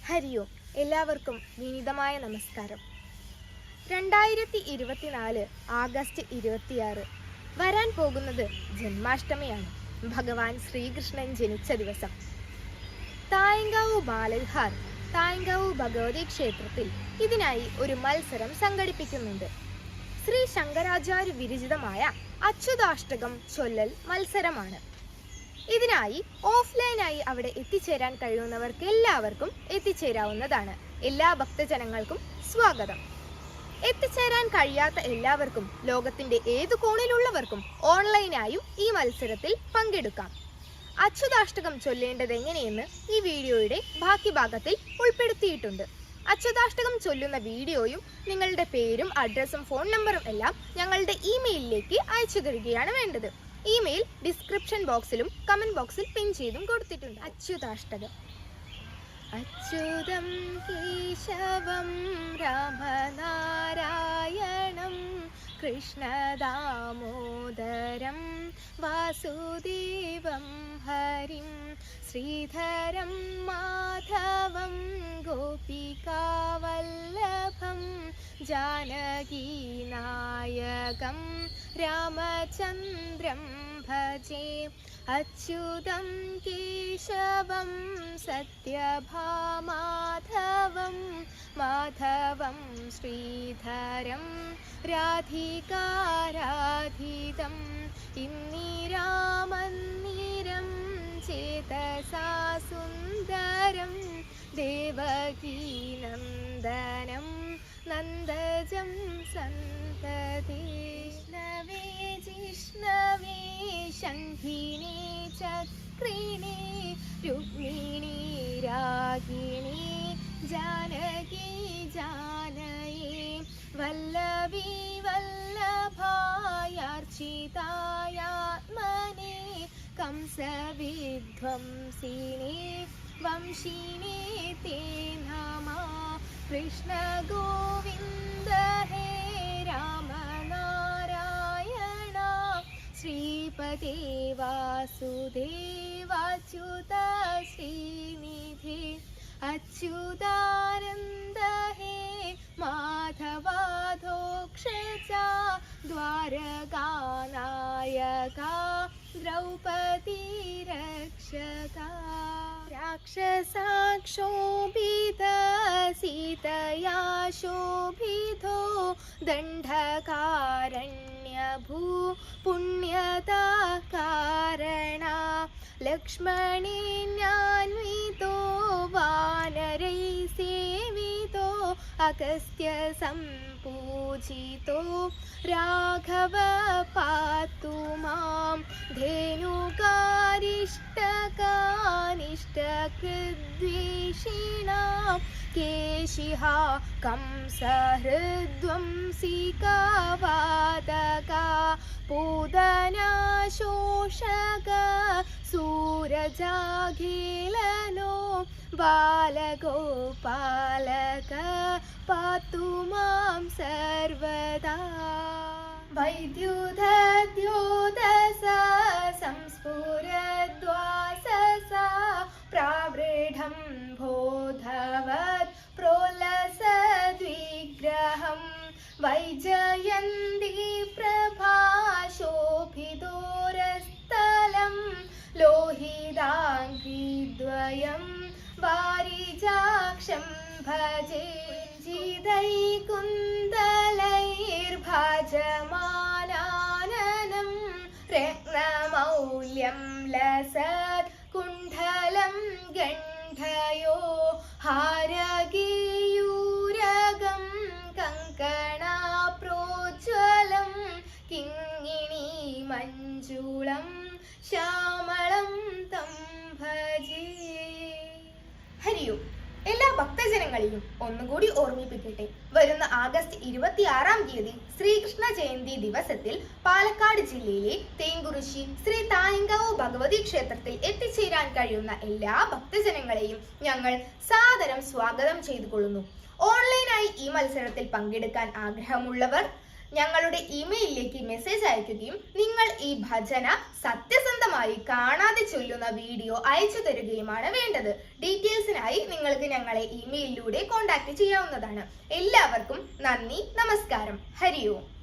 ഹരിയോം, എല്ലാവർക്കും വിനീതമായ നമസ്കാരം. 2024 ആഗസ്റ്റ് 26 വരാൻ പോകുന്നത് ജന്മാഷ്ടമിയാണ്. ഭഗവാൻ ശ്രീകൃഷ്ണൻ ജനിച്ച ദിവസം. തായങ്കാവു ബാലവിഹാർ തായങ്കാവു ഭഗവതി ക്ഷേത്രത്തിൽ ഇതിനായി ഒരു മത്സരം സംഘടിപ്പിക്കുന്നുണ്ട്. ശ്രീ ശങ്കരാചാര്യ വിരചിതമായ അച്യുതാഷ്ടകം ചൊല്ലൽ മത്സരമാണ്. ഇതിനായി ഓഫ്ലൈനായി അവിടെ എത്തിച്ചേരാൻ കഴിയുന്നവർക്ക് എല്ലാവർക്കും എത്തിച്ചേരാവുന്നതാണ്. എല്ലാ ഭക്തജനങ്ങൾക്കും സ്വാഗതം. എത്തിച്ചേരാൻ കഴിയാത്ത എല്ലാവർക്കും, ലോകത്തിന്റെ ഏതു കോണിലുള്ളവർക്കും ഓൺലൈനായും ഈ മത്സരത്തിൽ പങ്കെടുക്കാം. അച്യുതാഷ്ടകം ചൊല്ലേണ്ടത് എങ്ങനെയെന്ന് ഈ വീഡിയോയുടെ ബാക്കി ഭാഗത്തിൽ ഉൾപ്പെടുത്തിയിട്ടുണ്ട്. അച്യുതാഷ്ടകം ചൊല്ലുന്ന വീഡിയോയും നിങ്ങളുടെ പേരും അഡ്രസ്സും ഫോൺ നമ്പറും എല്ലാം ഞങ്ങളുടെ ഇമെയിലിലേക്ക് അയച്ചു തരികയാണ് വേണ്ടത്. ഇമെയിൽ ഡിസ്ക്രിപ്ഷൻ ബോക്സിലും കമന്റ് ബോക്സിൽ പിൻ ചെയ്തും കൊടുത്തിട്ടുണ്ട്. അച്യുതാഷ്ടകം. അച്യുതം കേശവം രാമനാരായണം കൃഷ്ണദാമോദരം വാസുദേവം ഹരിം ശ്രീധരം മാധവം ഗോപികാവല്ലഭം ജാനകീനായകം രാമചന്ദ്രം ഭജേ. അച്യുതം കേശവം സത്യഭാമാധവം മാധവം ശ്രീധരം രാധികാരാധിതം ഇന്ദിരാമന്ദിരം ചേതസാ സുന്ദരം ദേവകീനന്ദനം നന്ദജം സന്തതേ. ജിഷ്ണവേ ജിഷ്ണവേ ശംഖിനി ചക്രിണി രുക്മിണി രാഗിണി ജാനകി ജാനയേ വല്ലഭി വല്ലഭായാർച്ചിതായാത്മനെ കംസവിധ്വംസിനി വംശിനി തേ നമഃ. കൃഷ്ണ ഗോവിന്ദ ഹേ രാമ നാരായണ ശ്രീപദേ വാസുദേവാച്യുത ശ്രീനിധി അച്യുതാനന്ദ ഹേ മാധവാധോക്ഷജ ദ്വാരകാനായക ദ്രൗപദീ രക്ഷക. രാക്ഷസാക്ഷോഭിത സീതയാ ശോഭിതോ ദണ്ഡകാരണ്യഭൂ പുണ്യതാ കാരണ ലക്ഷ്മണേന്യാന്വിതോ വാനരൈ സേവിതോ അഗസ്ത്യ സംപൂജിതോ രാഘവ പാതു മാം ധേനുകാരിഷ്ടകാനിഷ്ടകൃദ്വേഷിണാം കേശിഹ കംസഹൃദ്വംസികാവാദക പൂതനാശോഷക സൂരജാഖിലനോ ബാലഗോപാലക പാതു മാം സർവദാ. വൈദ്യുതദ്യോതസ സംസ്ഫുരദ്വാസസ പ്രാവൃഢം ബോധവത് പ്രോലസദ്വിഗ്രഹം വൈജയന്തി പ്രഭാശോഭിതോരസ്ഥലം ലോഹിതാംഘ്രിദ്വയം വാരിജാക്ഷം ഭജേ. ജിതൈകുന്തലൈർഭാജമാനാനനം രത്നമൗല്യം ലസത് കുണ്ഡലം ഗണ്ഡയോ ഹാരഗേയൂരകം കങ്കണാപ്രോജ്വലം കിങ്ങിണി മഞ്ജുളം ശ്യാമളം തം ഭജേ. ഹരിയോം. എല്ലാ ഭക്തജനങ്ങളെയും ഒന്നുകൂടി ഓർമ്മിപ്പിക്കട്ടെ. വരുന്ന ആഗസ്റ്റ് 26 ശ്രീകൃഷ്ണ ജയന്തി ദിവസത്തിൽ പാലക്കാട് ജില്ലയിലെ തേങ്കുറിശ്ശി ശ്രീ തായങ്കാവു ഭഗവതി ക്ഷേത്രത്തിൽ എത്തിച്ചേരാൻ കഴിയുന്ന എല്ലാ ഭക്തജനങ്ങളെയും ഞങ്ങൾ സാദരം സ്വാഗതം ചെയ്തുകൊള്ളുന്നു. ഓൺലൈനായി ഈ മത്സരത്തിൽ പങ്കെടുക്കാൻ ആഗ്രഹമുള്ളവർ ഞങ്ങളുടെ ഇമെയിലിലേക്ക് മെസ്സേജ് അയക്കുകയും നിങ്ങൾ ഈ ഭജന സത്യസന്ധമായി കാണാതെ ചൊല്ലുന്ന വീഡിയോ അയച്ചു തരികയുമാണ് വേണ്ടത്. ഡീറ്റെയിൽസിനായി നിങ്ങൾക്ക് ഞങ്ങളെ ഇമെയിലിലൂടെ കോൺടാക്ട് ചെയ്യാവുന്നതാണ്. എല്ലാവർക്കും നന്ദി, നമസ്കാരം. ഹരി ഓം.